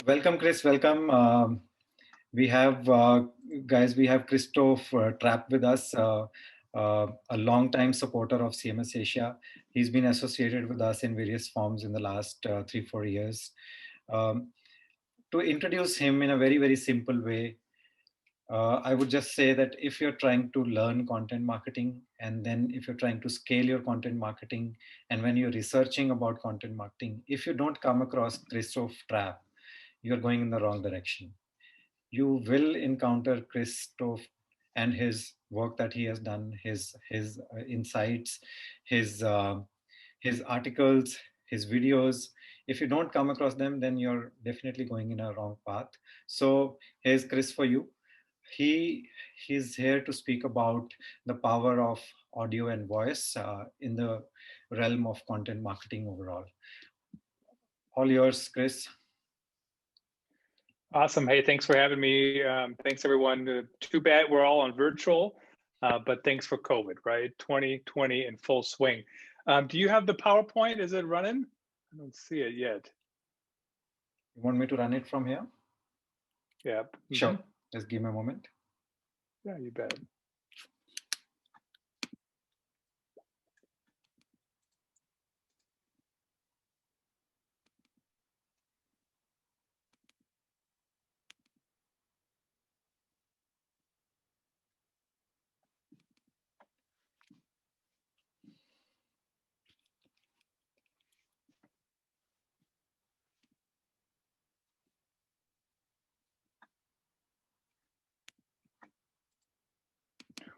Welcome, Chris. Welcome. We have, guys, we have Christoph Trappe with us, a long-time supporter of CMS Asia. He's been associated with us in various forms in the last 3, 4 years. Um, to introduce him in a very, very simple way, I would just say that if you're trying to learn content marketing, and then if you're trying to scale your content marketing, and when you're researching about content marketing, if you don't come across Christoph Trappe, you're going in the wrong direction. You will encounter Christoph and his work that he has done, his insights, his uh, his articles, his videos. If you don't come across them, then you're definitely going in a wrong path. So here's Chris for you. He he's here to speak about the power of audio and voice in the realm of content marketing overall. All yours, Chris. Awesome. Hey, thanks for having me. Thanks, everyone. Too bad we're all on virtual, but thanks for COVID, right? 2020 in full swing. Do you have the PowerPoint? Is it running? I don't see it yet. You want me to run it from here? Yeah. Sure. Just give me a moment. Yeah, you bet.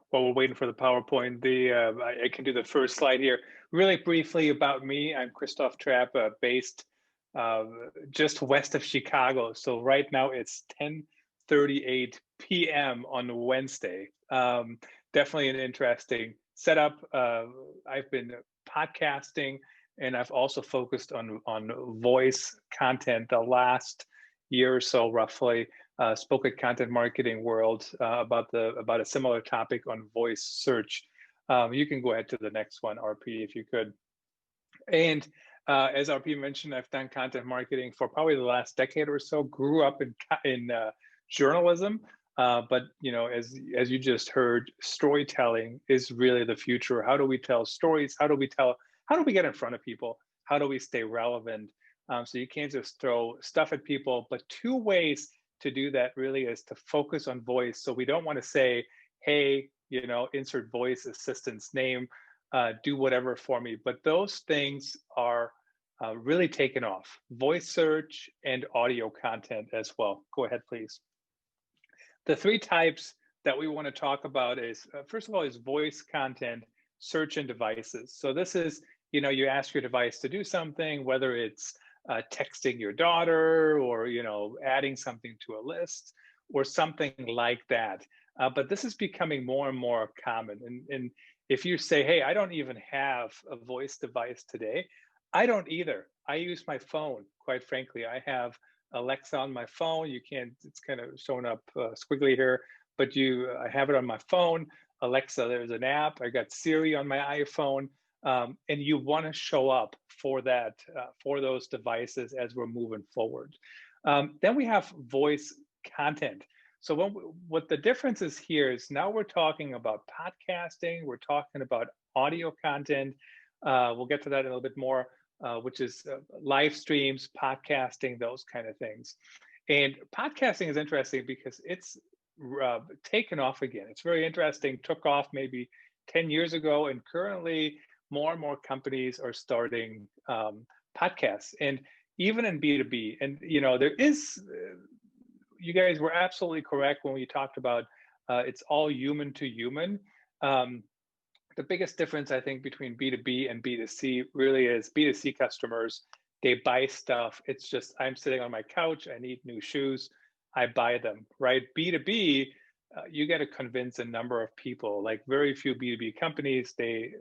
While we're waiting for the PowerPoint, I can do the first slide here. Really briefly about me, I'm Christoph Trappe, based just west of Chicago. So right now it's 10:38 p.m. on Wednesday. Definitely an interesting setup. I've been podcasting, and I've also focused on voice content the last year or so, roughly. Spoke at Content Marketing World about a similar topic on voice search. You can go ahead to the next one, RP, if you could. And as RP mentioned, I've done content marketing for probably the last decade or so. Grew up in journalism, but as you just heard, storytelling is really the future. How do we tell stories? How do we get in front of people? How do we stay relevant? So you can't just throw stuff at people, but two ways to do that really is to focus on voice. So we don't want to say, hey, insert voice assistant's name, do whatever for me. But those things are really taken off. Voice search and audio content as well. Go ahead, please. The three types that we want to talk about is, first of all, is voice content, search, and devices. So this is, you ask your device to do something, whether it's texting your daughter or adding something to a list or something like that. But this is becoming more and more common. And if you say, hey, I don't even have a voice device today, I don't either. I use my phone, quite frankly. I have Alexa on my phone. You can't, it's kind of showing up squiggly here, but I have it on my phone. Alexa, there's an app. I got Siri on my iPhone. And you want to show up for that, for those devices as we're moving forward. Then we have voice content. So what the difference is here is now we're talking about podcasting, we're talking about audio content. We'll get to that in a little bit more, which is live streams, podcasting, those kind of things. And podcasting is interesting because it's taken off again. It's very interesting, took off maybe 10 years ago, and currently more and more companies are starting podcasts, and even in B2B. And there is, you guys were absolutely correct when we talked about it's all human to human. The biggest difference, I think, between B2B and B2C really is B2C customers, they buy stuff. It's just, I'm sitting on my couch, I need new shoes, I buy them, right? B2B, you got to convince a number of people. Like very few B2B companies, they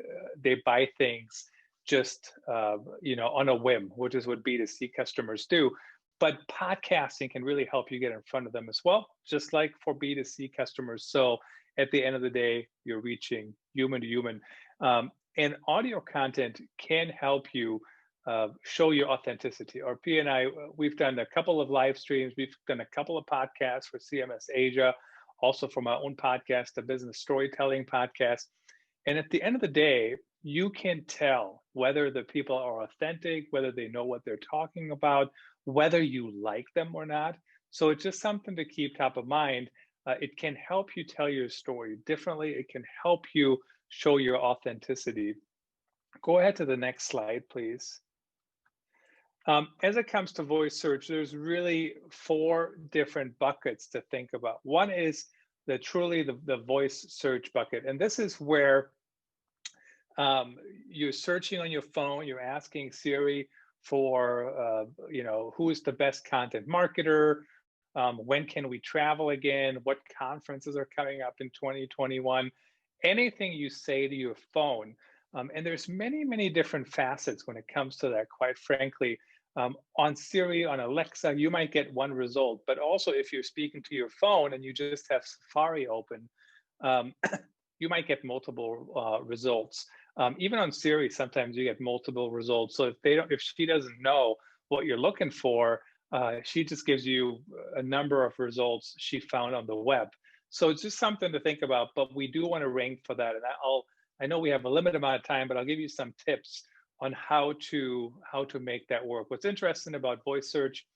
buy things just on a whim, which is what B2C customers do. But podcasting can really help you get in front of them as well, just like for B2C customers. So at the end of the day, you're reaching human to human. And audio content can help you show your authenticity. Or P and I, we've done a couple of live streams, we've done a couple of podcasts for CMS Asia, also from our own podcast, the Business Storytelling Podcast. And at the end of the day, you can tell whether the people are authentic, whether they know what they're talking about, whether you like them or not. So it's just something to keep top of mind. It can help you tell your story differently. It can help you show your authenticity. Go ahead to the next slide, please. As it comes to voice search, there's really four different buckets to think about. One is the voice search bucket. And this is where you're searching on your phone, you're asking Siri for, who is the best content marketer? When can we travel again? What conferences are coming up in 2021? Anything you say to your phone. And there's many, many different facets when it comes to that, quite frankly. On Siri, on Alexa, you might get one result, but also if you're speaking to your phone and you just have Safari open, um, you might get multiple results. Even on Siri, sometimes you get multiple results. So if she doesn't know what you're looking for, she just gives you a number of results she found on the web. So it's just something to think about. But we do want to rank for that, and I know we have a limited amount of time, but I'll give you some tips on how to make that work. What's interesting about voice search,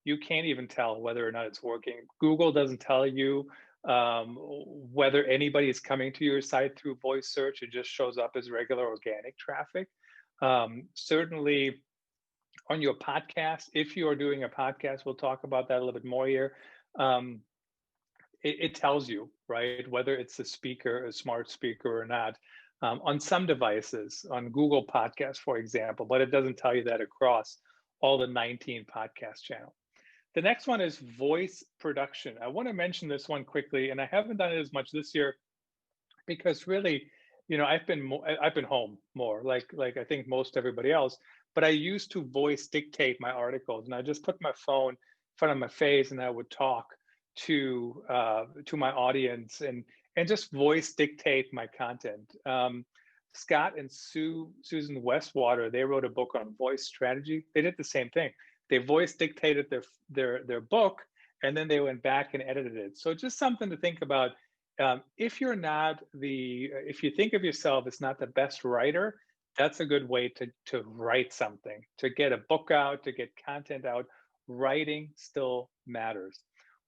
you can't even tell whether or not it's working. Google doesn't tell you whether anybody is coming to your site through voice search. It just shows up as regular organic traffic. Certainly on your podcast, if you are doing a podcast, we'll talk about that a little bit more here. It tells you, right, whether it's a speaker, a smart speaker or not. On some devices, on Google Podcasts, for example, but it doesn't tell you that across all the 19 podcast channels. The next one is voice production. I want to mention this one quickly, and I haven't done it as much this year because really, I've been home more, like I think most everybody else. But I used to voice dictate my articles, and I just put my phone in front of my face, and I would talk to my audience and just voice dictate my content. Scott and Susan Westwater, they wrote a book on voice strategy. They did the same thing. They voice dictated their book, and then they went back and edited it. So just something to think about. If you think of yourself as not the best writer, that's a good way to write something, to get a book out, to get content out. Writing still matters.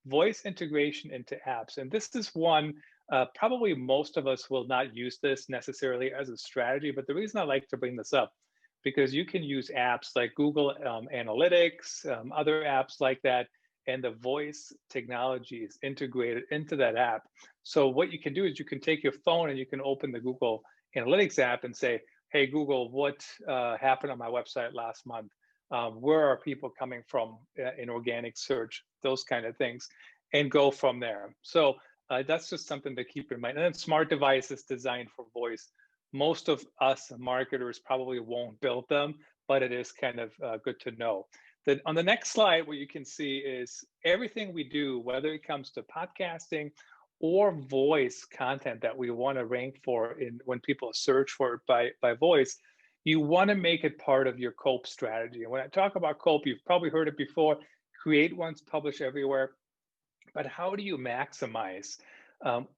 Voice integration into apps. And this is one, probably most of us will not use this necessarily as a strategy, but the reason I like to bring this up, because you can use apps like Google Analytics, other apps like that, and the voice technology is integrated into that app. So what you can do is you can take your phone and you can open the Google Analytics app and say, hey, Google, what happened on my website last month? Where are people coming from in organic search, those kind of things, and go from there. So that's just something to keep in mind. And then smart devices designed for voice. Most of us marketers probably won't build them, but it is kind of good to know. That on the next slide, what you can see is everything we do, whether it comes to podcasting or voice content that we want to rank for when people search for it by voice, you want to make it part of your COPE strategy. And when I talk about COPE, you've probably heard it before: create once, publish everywhere. But how do you maximize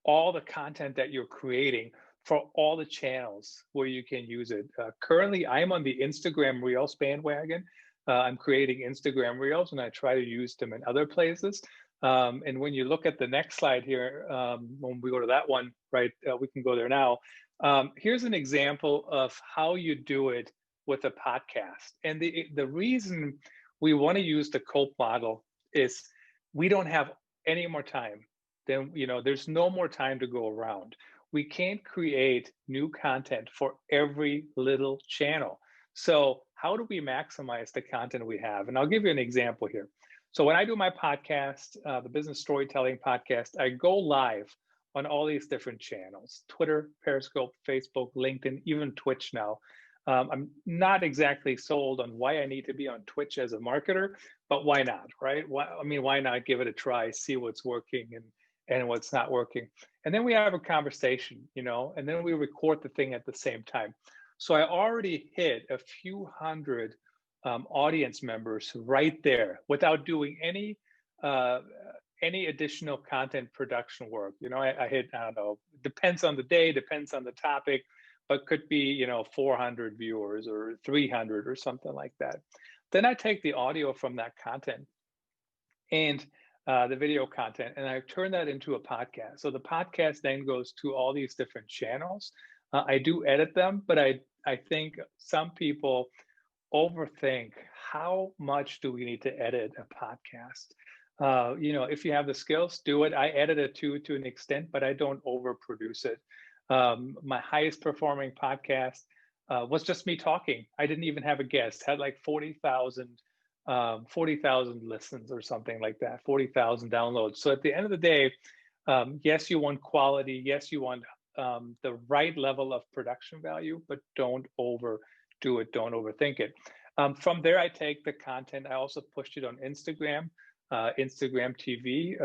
all the content that you're creating for all the channels where you can use it? Currently, I'm on the Instagram Reels bandwagon. I'm creating Instagram Reels, and I try to use them in other places. And when you look at the next slide here, when we go to that one, right, we can go there now. Here's an example of how you do it with a podcast. And the reason we want to use the COPE model is we don't have any more time. There's no more time to go around. We can't create new content for every little channel. So how do we maximize the content we have? And I'll give you an example here. So when I do my podcast, the Business Storytelling Podcast, I go live on all these different channels: Twitter, Periscope, Facebook, LinkedIn, even Twitch now. I'm not exactly sold on why I need to be on Twitch as a marketer, but why not, right? Why not give it a try, see what's working and what's not working? And then we have a conversation, and then we record the thing at the same time. So I already hit a few hundred audience members right there without doing any additional content production work. I hit, I don't know, depends on the day, depends on the topic, but could be, 400 viewers or 300 or something like that. Then I take the audio from that content and the video content, and I turn that into a podcast. So the podcast then goes to all these different channels. I do edit them, but I think some people overthink how much do we need to edit a podcast. If you have the skills, do it. I edit it to an extent, but I don't overproduce it. My highest performing podcast was just me talking. I didn't even have a guest. Had like 40,000 listens or something like that, 40,000 downloads. So at the end of the day, yes, you want quality. Yes, you want the right level of production value, but don't overdo it. Don't overthink it. From there, I take the content. I also pushed it on Instagram, Instagram TV.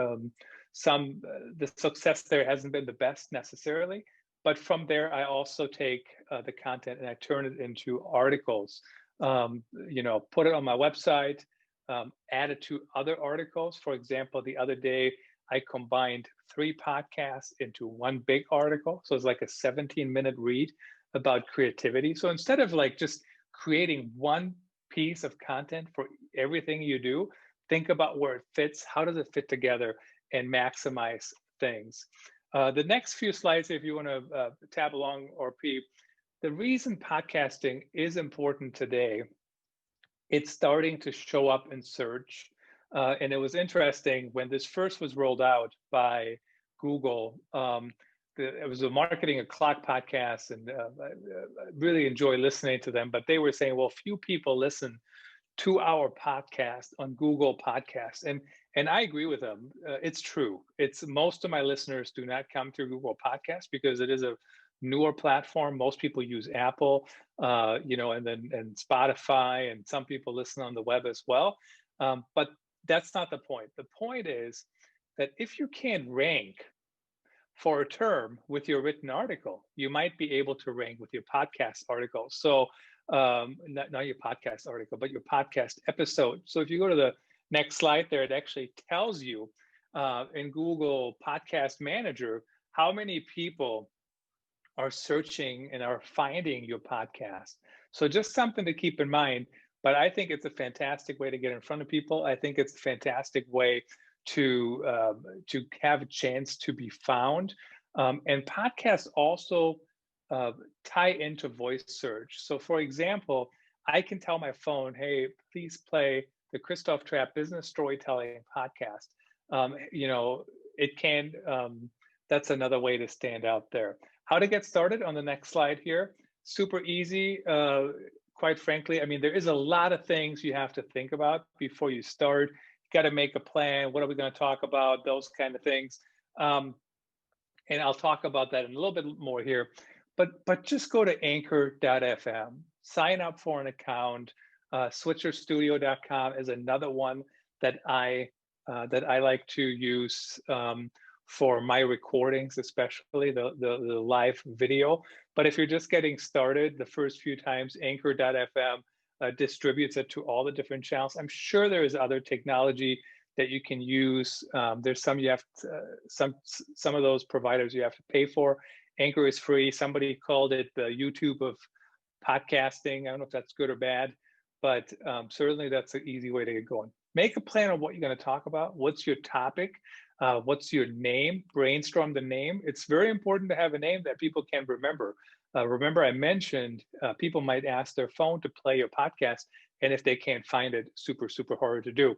The success there hasn't been the best necessarily, but from there, I also take the content and I turn it into articles. Put it on my website, add it to other articles. For example, the other day, I combined 3 podcasts into one big article. So it's like a 17-minute read about creativity. So instead of like just creating one piece of content for everything you do, think about where it fits. How does it fit together and maximize things? The next few slides, if you want to tab along or peep, the reason podcasting is important today, it's starting to show up in search. And it was interesting when this first was rolled out by Google. It was a marketing a clock podcast, and I really enjoy listening to them. But they were saying, well, few people listen to our podcast on Google Podcasts, and I agree with them. It's true. It's most of my listeners do not come through Google Podcasts because it is a newer platform. Most people use Apple, and Spotify, and some people listen on the web as well. But that's not the point. The point is that if you can't rank for a term with your written article, you might be able to rank with your podcast article. So not your podcast article, but your podcast episode. So if you go to the next slide there, it actually tells you in Google Podcast Manager how many people are searching and are finding your podcast. So just something to keep in mind. But I think it's a fantastic way to get in front of people. I think it's a fantastic way to have a chance to be found. And podcasts also tie into voice search. So for example, I can tell my phone, hey, please play the Christoph Trappe Business Storytelling podcast. It can, that's another way to stand out there. How to get started on the next slide here. Super easy, quite frankly. I mean, there is a lot of things you have to think about before you start. You got to make a plan. What are we going to talk about? Those kind of things. And I'll talk about that in a little bit more here. But just go to anchor.fm, sign up for an account. Switcherstudio.com is another one that I like to use for my recordings, especially the live video. But if you're just getting started, the first few times, anchor.fm distributes it to all the different channels. I'm sure there is other technology that you can use. There's some you have to, some of those providers you have to pay for. Anchor is free. Somebody called it the YouTube of podcasting. I don't know if that's good or bad, but certainly that's an easy way to get going. Make a plan on what you're going to talk about. What's your topic? What's your name? Brainstorm the name. It's very important to have a name that people can remember. Remember, I mentioned people might ask their phone to play your podcast, and if they can't find it, super, super hard to do.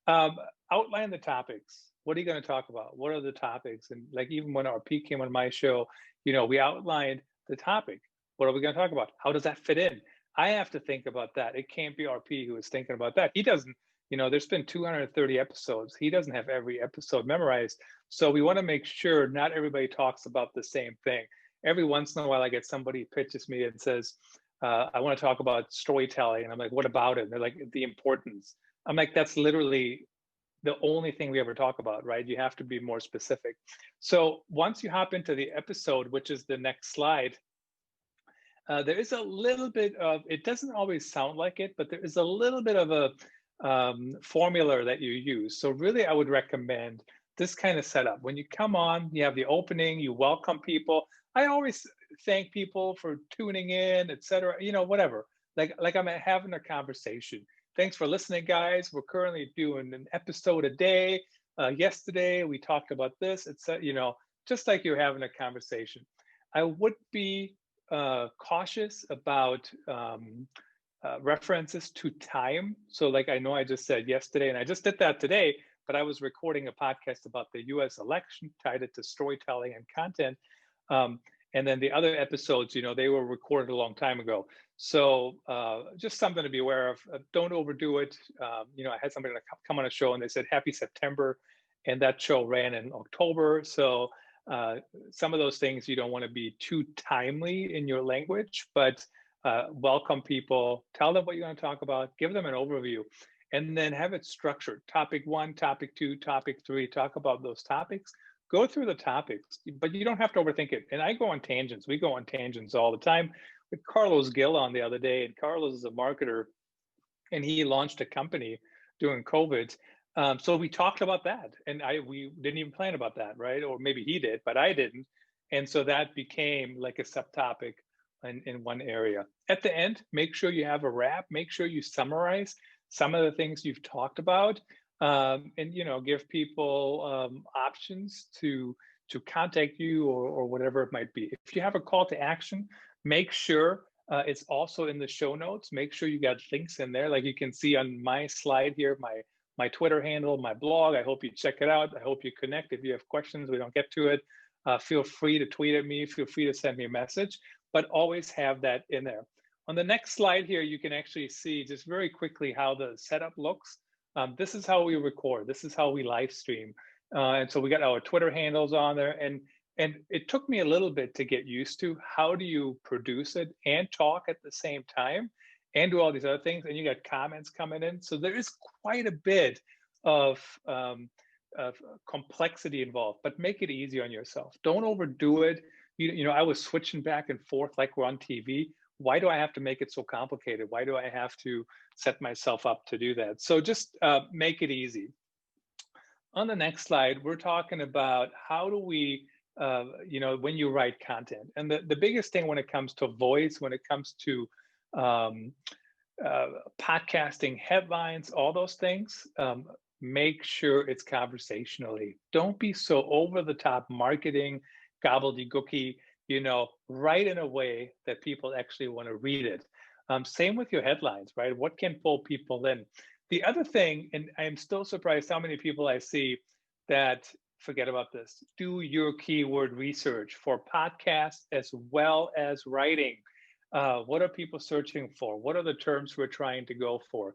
Outline the topics. What are you going to talk about? What are the topics? And like even when RP came on my show, we outlined the topic. What are we going to talk about? How does that fit in? I have to think about that. It can't be RP who is thinking about that. He doesn't, there's been 230 episodes. He doesn't have every episode memorized. So we want to make sure not everybody talks about the same thing. Every once in a while, I get somebody pitches me and says, I want to talk about storytelling. And I'm like, what about it? And they're like, the importance. I'm like, that's literally the only thing we ever talk about, right? You have to be more specific. So once you hop into the episode, which is the next slide, There is a little bit of, it doesn't always sound like it, but there is a little bit of a formula that you use. So really, I would recommend this kind of setup. When you come on, you have the opening, you welcome people. I always thank people for tuning in, etc. Whatever. Like I'm having a conversation. Thanks for listening, guys. We're currently doing an episode a day. Yesterday we talked about this. It's just like you're having a conversation. I would be cautious about references to time. So, like I know I just said yesterday, and I just did that today, but I was recording a podcast about the US election, tied it to storytelling and content. And then the other episodes, they were recorded a long time ago. So just something to be aware of. Don't overdo it. I had somebody come on a show and they said, Happy September. And that show ran in October. So some of those things you don't want to be too timely in your language, but welcome people, tell them what you're going to talk about, give them an overview, and then have it structured. Topic 1, topic 2, topic 3, talk about those topics. Go through the topics, but you don't have to overthink it. And I go on tangents. We go on tangents all the time. With Carlos Gill on the other day, and Carlos is a marketer, and he launched a company during COVID. So we talked about that, and we didn't even plan about that, right? Or maybe he did, but I didn't. And so that became like a subtopic in one area. At the end, make sure you have a wrap. Make sure you summarize some of the things you've talked about, and give people options to contact you or whatever it might be. If you have a call to action, make sure it's also in the show notes. Make sure you got links in there, like you can see on my slide here, my Twitter handle, my blog. I hope you check it out. I hope you connect. If you have questions, we don't get to it, feel free to tweet at me. Feel free to send me a message, but always have that in there. On the next slide here, you can actually see just very quickly how the setup looks. This is how we record. This is how we live stream. And so we got our Twitter handles on there. And it took me a little bit to get used to how do you produce it and talk at the same time and do all these other things. And you got comments coming in. So there is quite a bit of complexity involved, but make it easy on yourself. Don't overdo it. I was switching back and forth like we're on TV. Why do I have to make it so complicated? Why do I have to set myself up to do that? So just make it easy. On the next slide, we're talking about how do we, when you write content. And the biggest thing when it comes to voice, when it comes to podcasting headlines, all those things, make sure it's conversationally. Don't be so over the top marketing, gobbledygooky, write in a way that people actually want to read it. Same with your headlines, right? What can pull people in? The other thing, and I'm still surprised how many people I see that forget about this, do your keyword research for podcasts as well as writing. What are people searching for? What are the terms we're trying to go for?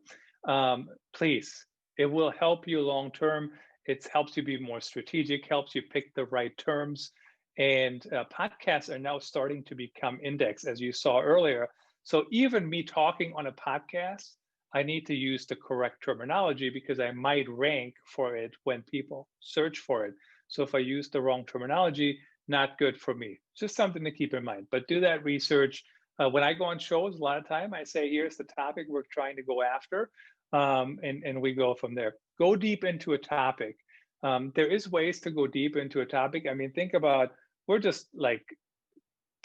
Please, it will help you long term. It helps you be more strategic, helps you pick the right terms. And podcasts are now starting to become indexed, as you saw earlier. So even me talking on a podcast, I need to use the correct terminology because I might rank for it when people search for it. So if I use the wrong terminology, not good for me. Just something to keep in mind. But do that research. When I go on shows, a lot of time I say, here's the topic we're trying to go after, and we go from there. Go deep into a topic. There is ways to go deep into a topic. I mean, think about, we're just like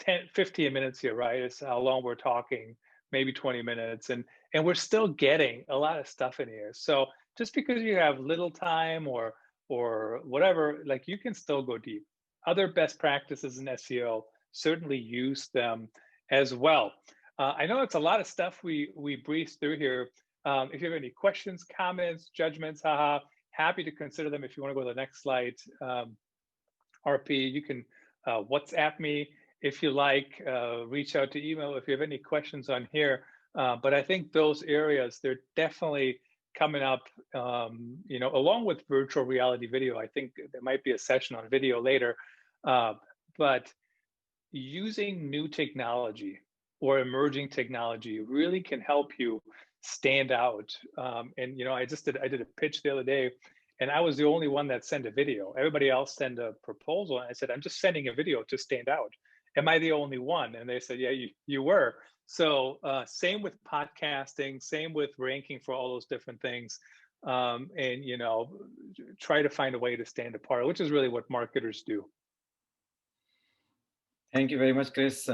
10, 15 minutes here, right? It's how long we're talking, maybe 20 minutes. And we're still getting a lot of stuff in here. So just because you have little time or whatever, like you can still go deep. Other best practices in SEO, certainly use them as well. I know it's a lot of stuff we breezed through here. If you have any questions, comments, judgments, happy to consider them. If you want to go to the next slide, RP, you can WhatsApp me if you like, reach out to email if you have any questions on here. But I think those areas, they're definitely coming up, along with virtual reality video. I think there might be a session on video later, but using new technology or emerging technology really can help you stand out. And I did a pitch the other day, and I was the only one that sent a video. Everybody else sent a proposal, and I said, I'm just sending a video to stand out. am I the only one? And they said, yeah, you were. So same with podcasting, same with ranking for all those different things. And, try to find a way to stand apart, which is really what marketers do. Thank you very much, Chris.